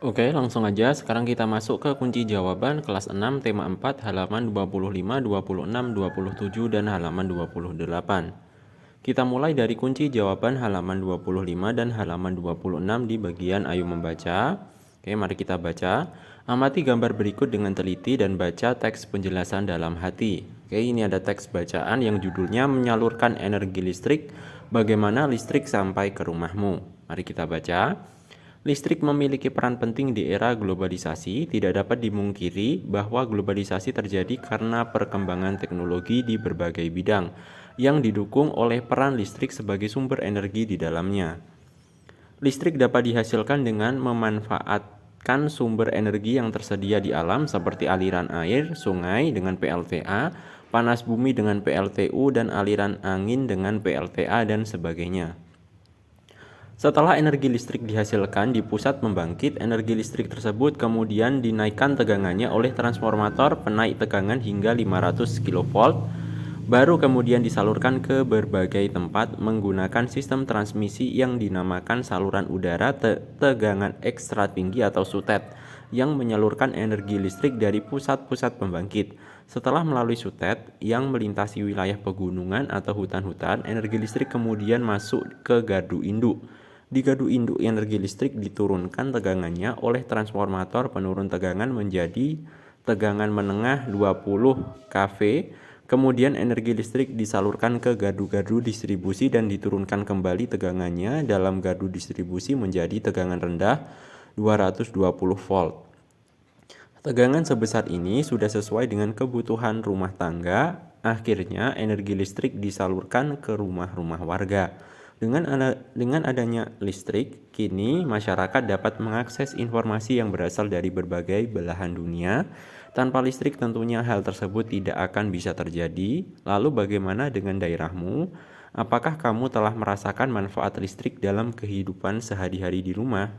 Oke, langsung aja. Sekarang kita masuk ke kunci jawaban kelas 6 tema 4 halaman 25, 26, 27 dan halaman 28. Kita mulai dari kunci jawaban halaman 25 dan halaman 26 di bagian ayo membaca. Oke, mari kita baca. Amati gambar berikut dengan teliti dan baca teks penjelasan dalam hati. Oke, ini ada teks bacaan yang judulnya menyalurkan energi listrik, bagaimana listrik sampai ke rumahmu. Mari kita baca. Listrik memiliki peran penting di era globalisasi. Tidak dapat dimungkiri bahwa globalisasi terjadi karena perkembangan teknologi di berbagai bidang yang didukung oleh peran listrik sebagai sumber energi di dalamnya. Listrik dapat dihasilkan dengan memanfaatkan sumber energi yang tersedia di alam seperti aliran air, sungai dengan PLTA, panas bumi dengan PLTU, dan aliran angin dengan PLTA dan sebagainya. Setelah energi listrik dihasilkan di pusat pembangkit, energi listrik tersebut kemudian dinaikkan tegangannya oleh transformator penaik tegangan hingga 500 kV, baru kemudian disalurkan ke berbagai tempat menggunakan sistem transmisi yang dinamakan saluran udara tegangan ekstra tinggi atau SUTET, yang menyalurkan energi listrik dari pusat-pusat pembangkit. Setelah melalui SUTET yang melintasi wilayah pegunungan atau hutan-hutan, energi listrik kemudian masuk ke gardu induk. Di gardu induk energi listrik diturunkan tegangannya oleh transformator penurun tegangan menjadi tegangan menengah 20 kV. Kemudian energi listrik disalurkan ke gardu-gardu distribusi dan diturunkan kembali tegangannya dalam gardu distribusi menjadi tegangan rendah 220 volt. Tegangan sebesar ini sudah sesuai dengan kebutuhan rumah tangga. Akhirnya energi listrik disalurkan ke rumah-rumah warga. Dengan adanya listrik, kini masyarakat dapat mengakses informasi yang berasal dari berbagai belahan dunia. Tanpa listrik tentunya hal tersebut tidak akan bisa terjadi. Lalu bagaimana dengan daerahmu? Apakah kamu telah merasakan manfaat listrik dalam kehidupan sehari-hari di rumah?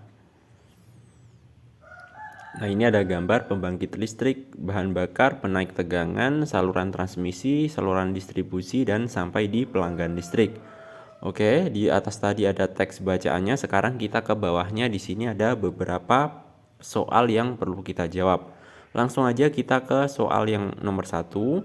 Nah, ini ada gambar pembangkit listrik, bahan bakar, penaik tegangan, saluran transmisi, saluran distribusi, dan sampai di pelanggan listrik. Oke, di atas tadi ada teks bacaannya. Sekarang kita ke bawahnya. Di sini ada beberapa soal yang perlu kita jawab. Langsung aja kita ke soal yang nomor 1.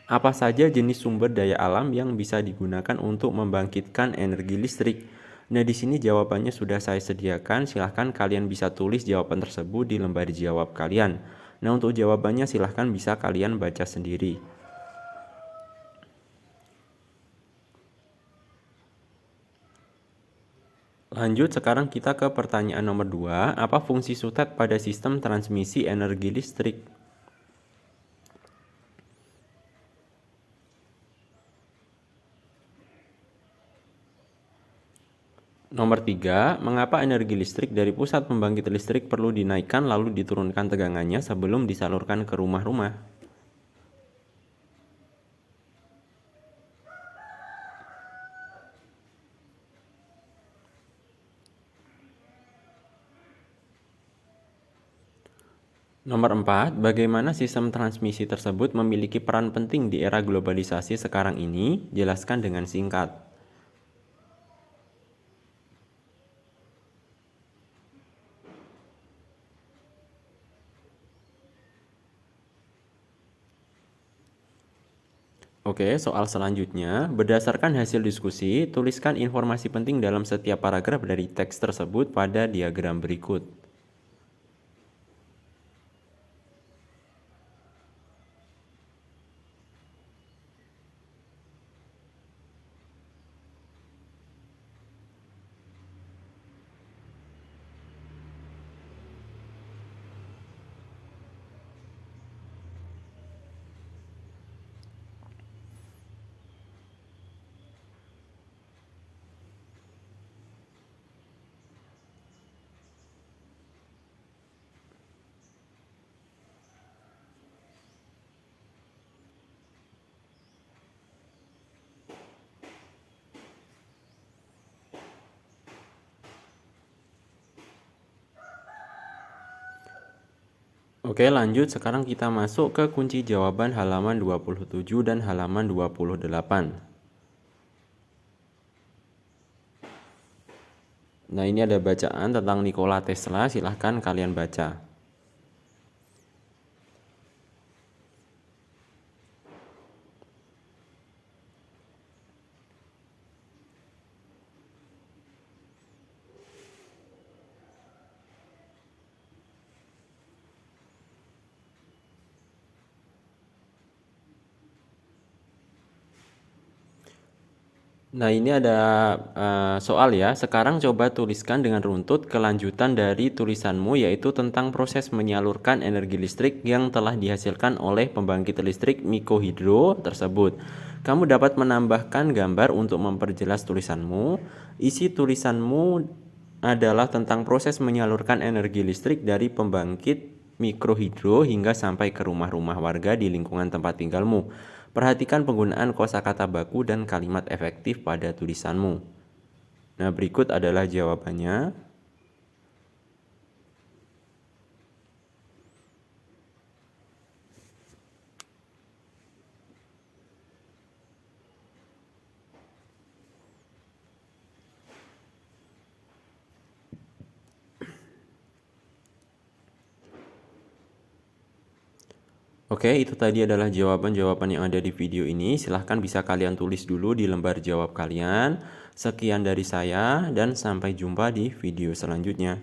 Apa saja jenis sumber daya alam yang bisa digunakan untuk membangkitkan energi listrik? Nah, di sini jawabannya sudah saya sediakan. Silahkan kalian bisa tulis jawaban tersebut di lembar jawab kalian. Nah, untuk jawabannya silahkan bisa kalian baca sendiri. Lanjut, sekarang kita ke pertanyaan nomor 2. Apa fungsi SUTET pada sistem transmisi energi listrik? Nomor 3. Mengapa energi listrik dari pusat pembangkit listrik perlu dinaikkan lalu diturunkan tegangannya sebelum disalurkan ke rumah-rumah? Nomor 4. Bagaimana sistem transmisi tersebut memiliki peran penting di era globalisasi sekarang ini? Jelaskan dengan singkat. Oke, soal selanjutnya. Berdasarkan hasil diskusi, tuliskan informasi penting dalam setiap paragraf dari teks tersebut pada diagram berikut. Oke, lanjut. Sekarang kita masuk ke kunci jawaban halaman 27 dan halaman 28. Nah, ini ada bacaan tentang Nikola Tesla, silahkan kalian baca. Nah, ini ada soal ya. Sekarang coba tuliskan dengan runtut kelanjutan dari tulisanmu, yaitu tentang proses menyalurkan energi listrik yang telah dihasilkan oleh pembangkit listrik mikrohidro tersebut. Kamu dapat menambahkan gambar untuk memperjelas tulisanmu. Isi tulisanmu adalah tentang proses menyalurkan energi listrik dari pembangkit mikrohidro hingga sampai ke rumah-rumah warga di lingkungan tempat tinggalmu. Perhatikan penggunaan kosakata baku dan kalimat efektif pada tulisanmu. Nah, berikut adalah jawabannya. Oke, itu tadi adalah jawaban-jawaban yang ada di video ini. Silahkan bisa kalian tulis dulu di lembar jawab kalian. Sekian dari saya dan sampai jumpa di video selanjutnya.